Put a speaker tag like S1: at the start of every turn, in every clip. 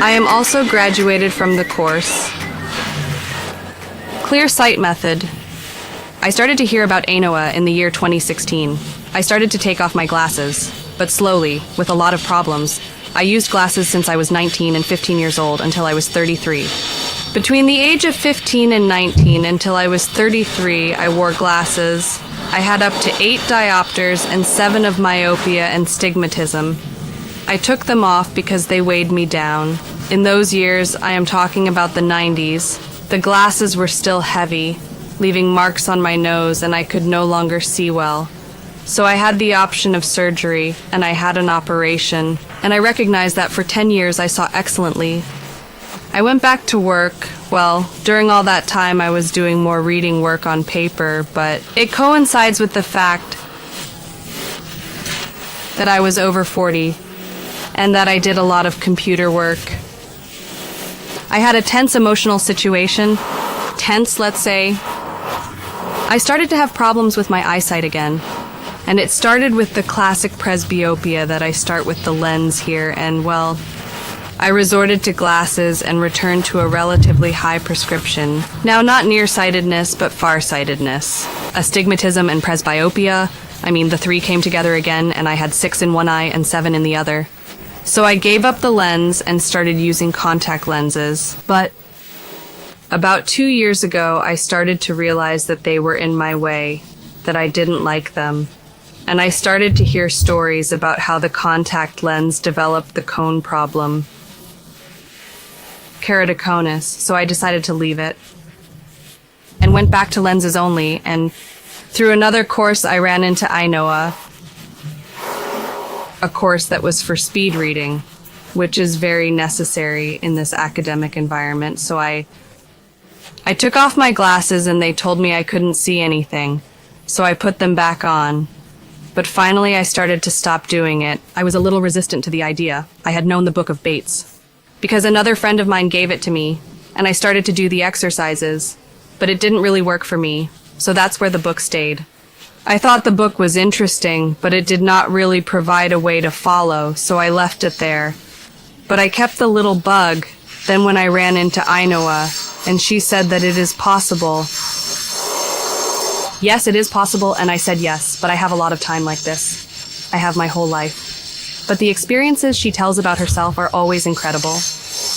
S1: I am also graduated from the course ClearSight Method. I started to hear about Ainhoa in the year 2016. I started to take off my glasses, but slowly, with a lot of problems. I used glasses since I was 19 and 15 years old until I was 33. Between the age of 15 and 19 until I was 33, I wore glasses. I had up to 8 diopters and 7 of myopia and astigmatism. I took them off because they weighed me down. In those years, I am talking about the 90s, the glasses were still heavy, leaving marks on my nose, and I could no longer see well. So I had the option of surgery, and I had an operation, and I recognized that for 10 years I saw excellently. I went back to work. Well, during all that time I was doing more reading work on paper, but it coincides with the fact that I was over 40 and that I did a lot of computer work. I had a tense emotional situation. Tense, let's say. I started to have problems with my eyesight again. And it started with the classic presbyopia that I start with the lens here, and well, I resorted to glasses and returned to a relatively high prescription. Now, not nearsightedness, but farsightedness. Astigmatism and presbyopia. The 3 came together again, and I had 6 in one eye and 7 in the other. So I gave up the lens and started using contact lenses. But about 2 years ago, I started to realize that they were in my way, that I didn't like them. And I started to hear stories about how the contact lens developed the cone problem, keratoconus, so I decided to leave it and went back to lenses only. And through another course, I ran into Ainhoa, a course that was for speed reading, which is very necessary in this academic environment. So I took off my glasses and they told me I couldn't see anything, so I put them back on. But finally I started to stop doing it. I was a little resistant to the idea. I had known the Book of Bates, because another friend of mine gave it to me, and I started to do the exercises, but it didn't really work for me, so that's where the book stayed. I thought the book was interesting, but it did not really provide a way to follow, so I left it there. But I kept the little bug. Then when I ran into Ainhoa, and she said that it is possible. Yes, it is possible, and I said yes, but I have a lot of time like this. I have my whole life. But the experiences she tells about herself are always incredible.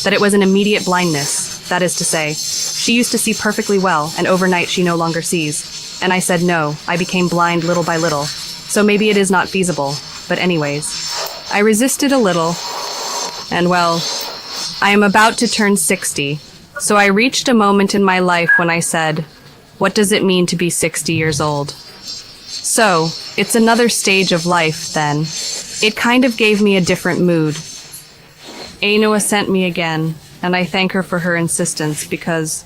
S1: That it was an immediate blindness, that is to say, she used to see perfectly well, and overnight she no longer sees. And I said no, I became blind little by little, so maybe it is not feasible. But anyways, I resisted a little, and well, I am about to turn 60, so I reached a moment in my life when I said, what does it mean to be 60 years old? So, it's another stage of life, then. It kind of gave me a different mood. Ainhoa sent me again, and I thank her for her insistence because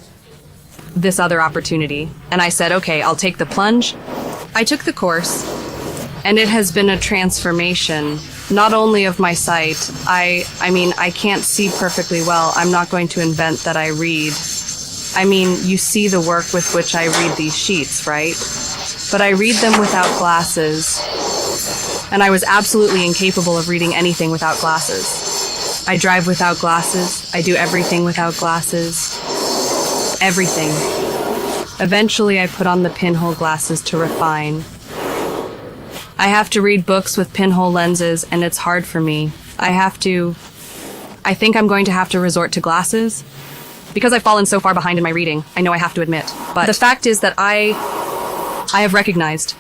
S1: this other opportunity. And I said, okay, I'll take the plunge. I took the course, and it has been a transformation, not only of my sight. I can't see perfectly well. I'm not going to invent that I read. You see the work with which I read these sheets, right? But I read them without glasses, and I was absolutely incapable of reading anything without glasses. I drive without glasses. I do everything without glasses. Everything. Eventually, I put on the pinhole glasses to refine. I have to read books with pinhole lenses, and it's hard for me. I think I'm going to have to resort to glasses. Because I've fallen so far behind in my reading, I know I have to admit. But the fact is that I have recognized,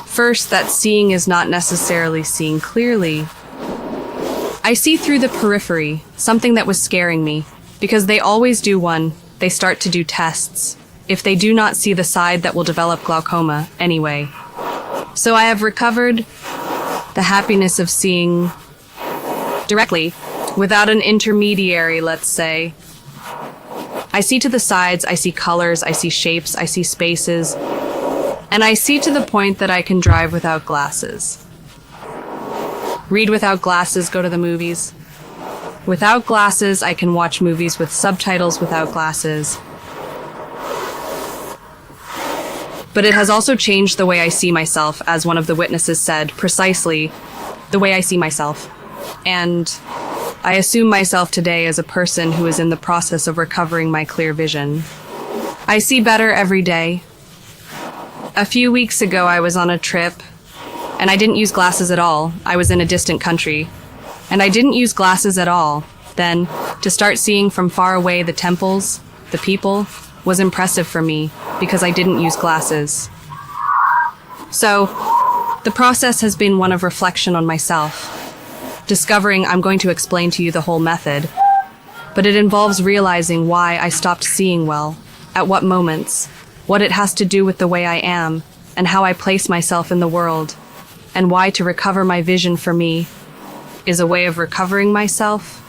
S1: first, that seeing is not necessarily seeing clearly. I see through the periphery, something that was scaring me, because they always do one. They start to do tests, if they do not see the side that will develop glaucoma anyway. So I have recovered the happiness of seeing directly, without an intermediary, let's say. I see to the sides, I see colors, I see shapes, I see spaces, and I see to the point that I can drive without glasses. Read without glasses, go to the movies. Without glasses, I can watch movies with subtitles without glasses. But it has also changed the way I see myself, as one of the witnesses said, precisely the way I see myself. And I assume myself today as a person who is in the process of recovering my clear vision. I see better every day. A few weeks ago, I was on a trip, and I didn't use glasses at all. I was in a distant country, and I didn't use glasses at all. Then, to start seeing from far away the temples, the people, was impressive for me because I didn't use glasses. So, the process has been one of reflection on myself. Discovering I'm going to explain to you the whole method, but it involves realizing why I stopped seeing well, at what moments, what it has to do with the way I am, and how I place myself in the world, and why to recover my vision for me is a way of recovering myself,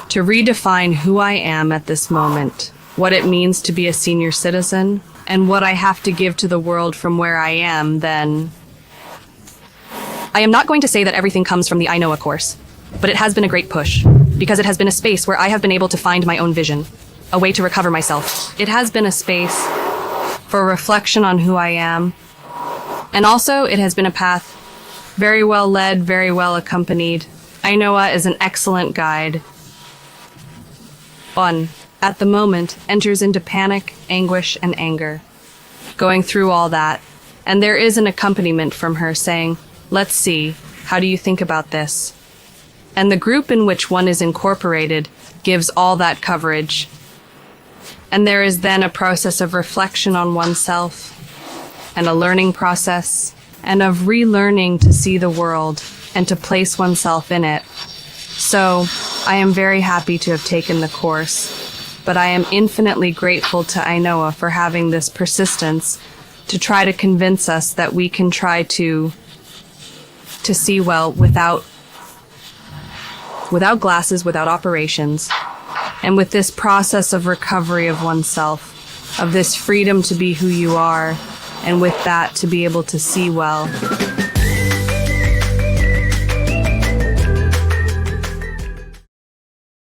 S1: to redefine who I am at this moment, what it means to be a senior citizen, and what I have to give to the world from where I am, then... I am not going to say that everything comes from the Ainhoa course, but it has been a great push, because it has been a space where I have been able to find my own vision, a way to recover myself. It has been a space for reflection on who I am, and also it has been a path very well led, very well accompanied. Ainhoa is an excellent guide. One, at the moment, enters into panic, anguish, and anger, going through all that, and there is an accompaniment from her saying, "Let's see, how do you think about this?" And the group in which one is incorporated gives all that coverage. And there is then a process of reflection on oneself, and a learning process, and of relearning to see the world and to place oneself in it. So, I am very happy to have taken the course, but I am infinitely grateful to Ainhoa for having this persistence to try to convince us that we can try to see well without glasses, without operations, and with this process of recovery of oneself, of this freedom to be who you are, and with that to be able to see well.